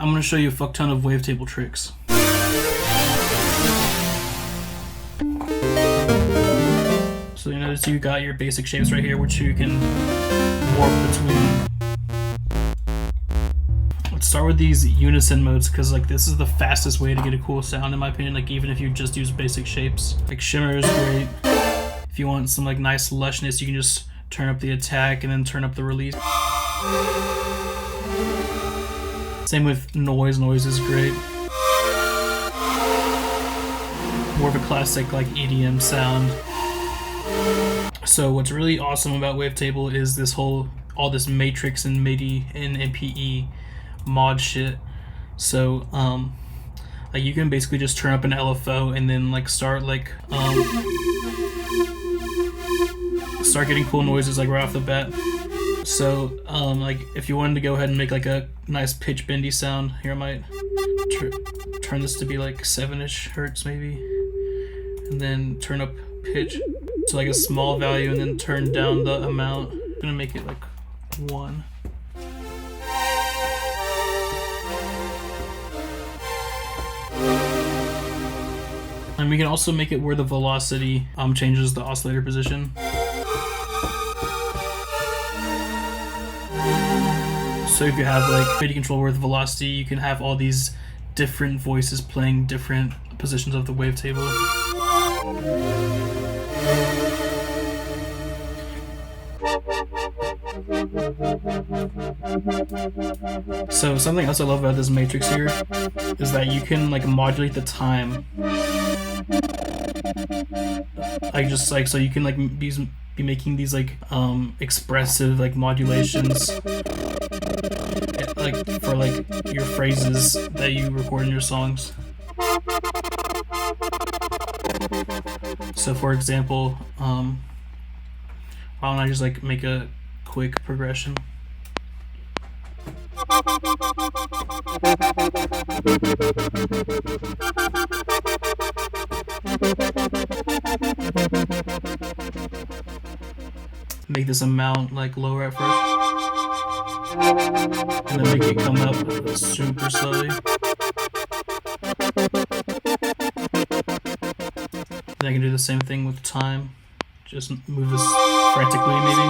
I'm gonna show you a fuck ton of wavetable tricks. So you notice you got your basic shapes right here, which you can warp between. Let's start with these unison modes, because like this is the fastest way to get a cool sound in my opinion. Like even if you just use basic shapes, like shimmer is great. If you want some like nice lushness, you can just turn up the attack and then turn up the release. Same with noise. Noise is great. More of a classic like EDM sound. So what's really awesome about Wavetable is this all this matrix and MIDI and MPE mod shit. So like you can basically just turn up an LFO and then like start getting cool noises like right off the bat. So like if you wanted to go ahead and make like a nice pitch bendy sound, here I might turn this to be like 7-ish hertz maybe, and then turn up pitch to like a small value and then turn down the amount. I'm gonna make it like 1. And we can also make it where the velocity changes the oscillator position. So if you have like MIDI control with velocity, you can have all these different voices playing different positions of the wavetable. So something else I love about this matrix here is that you can like modulate the time. Like just like so you can like be making these like expressive like modulations like for like your phrases that you record in your songs. So for example, why don't I just like make a quick progression. Make this amount like lower at first, and then make it come up super slowly. Then I can do the same thing with time. Just move this frantically maybe.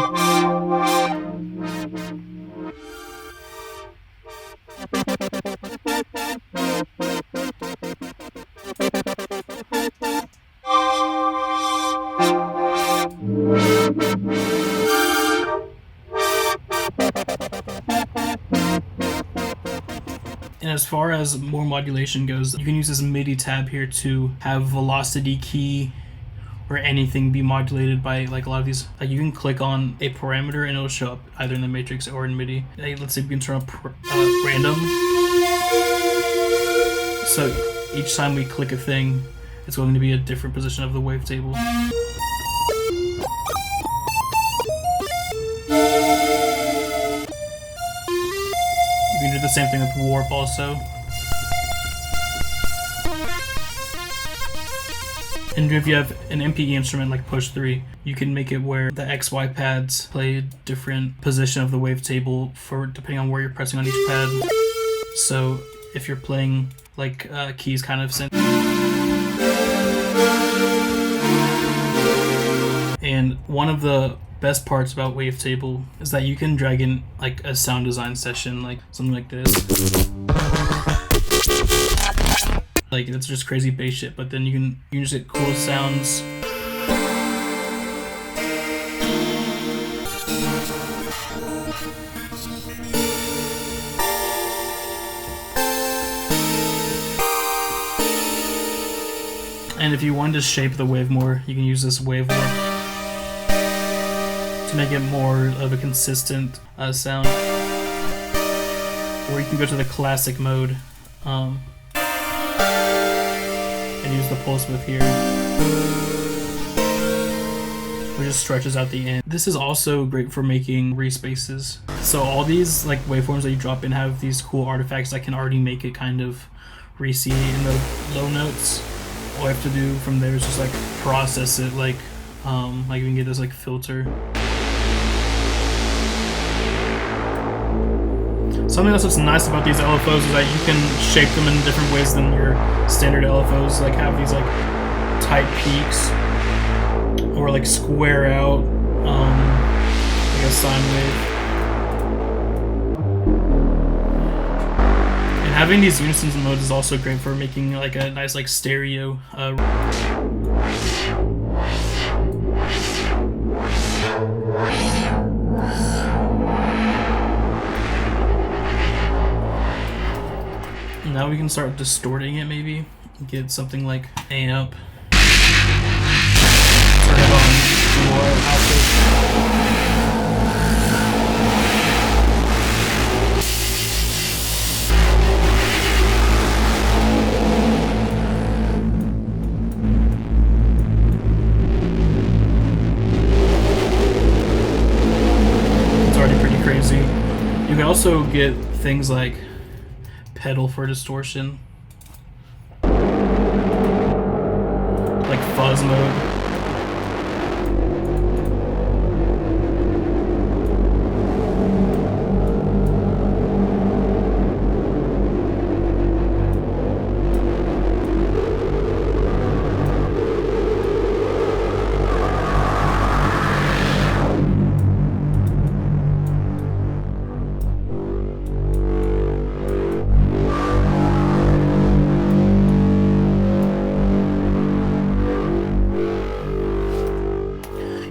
And as far as more modulation goes, you can use this MIDI tab here to have velocity key or anything be modulated by like a lot of these. Like you can click on a parameter and it'll show up either in the matrix or in MIDI. Like, let's say we can turn up random. So each time we click a thing, it's going to be a different position of the wavetable. You can do the same thing with warp also. And if you have an MPE instrument like push 3, you can make it where the XY pads play a different position of the wavetable for depending on where you're pressing on each pad. So if you're playing like keys kind of synth. And one of the best parts about Wavetable is that you can drag in like a sound design session, like something like this. Like it's just crazy bass shit, but then you can just get cool sounds. And if you wanted to shape the wave more, you can use this wave warp to make it more of a consistent sound. Or you can go to the classic mode and use the pulse width here, which just stretches out the end. This is also great for making Reese Basses. So all these like waveforms that you drop in have these cool artifacts that can already make it kind of Reese-y in the low notes. All I have to do from there is just like process it, like you can get this like filter. So Something else that's nice about these LFOs is that you can shape them in different ways than your standard LFOs, like have these like tight peaks or like square out, like a sine wave. And having these Unison modes is also great for making like a nice like stereo. Now we can start distorting it, maybe get something like amp, turn it on more output. It's already pretty crazy. You can also get things like pedal for distortion, like fuzz mode.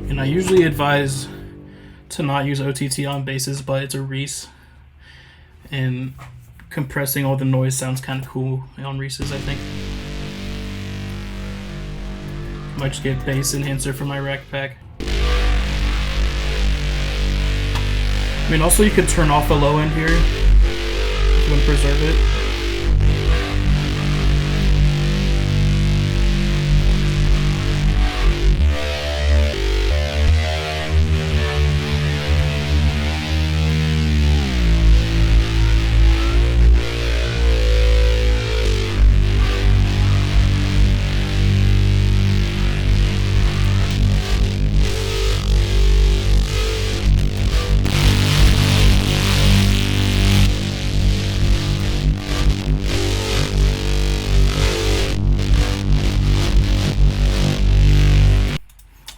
And I usually advise to not use OTT on basses, but it's a Reese, and compressing all the noise sounds kind of cool on Reese's, I think. Might just get bass enhancer for my rack pack. I mean, also you could turn off the low end here if you want to preserve it.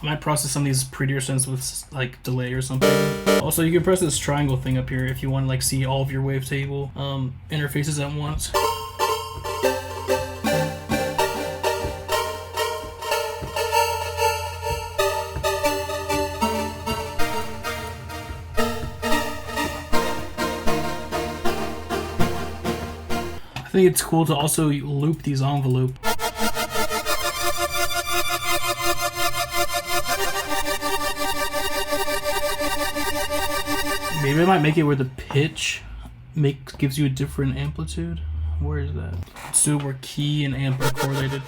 I might process some of these prettier synths with like delay or something. Also, you can press this triangle thing up here if you want to like see all of your wavetable interfaces at once. I think it's cool to also loop these envelopes. Maybe I might make it where the pitch gives you a different amplitude. Where is that? Let's do it where key and amp are correlated.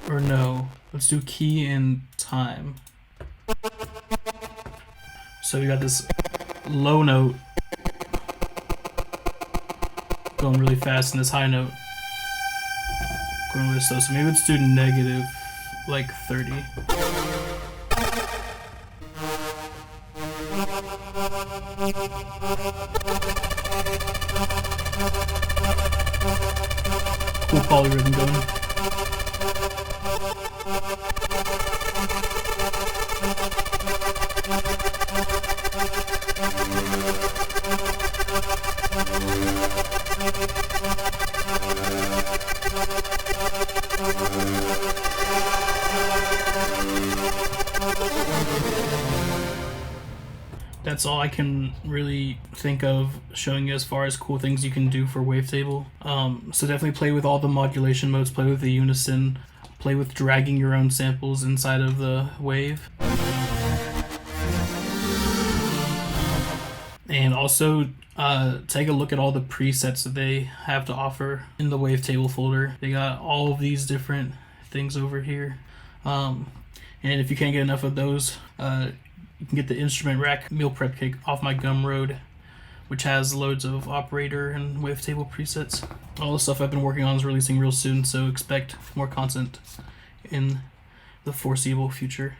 Or no, let's do key and time. So we got this low note going really fast and this high note going really slow. So maybe let's do negative like 30. Cool polyrhythm going. That's all I can really think of showing you as far as cool things you can do for Wavetable. So definitely play with all the modulation modes, play with the Unison, play with dragging your own samples inside of the wave. And also take a look at all the presets that they have to offer in the Wavetable folder. They got all of these different things over here. And if you can't get enough of those, you can get the instrument rack meal prep kit off my Gumroad, which has loads of operator and Wavetable presets. All the stuff I've been working on is releasing real soon, so expect more content in the foreseeable future.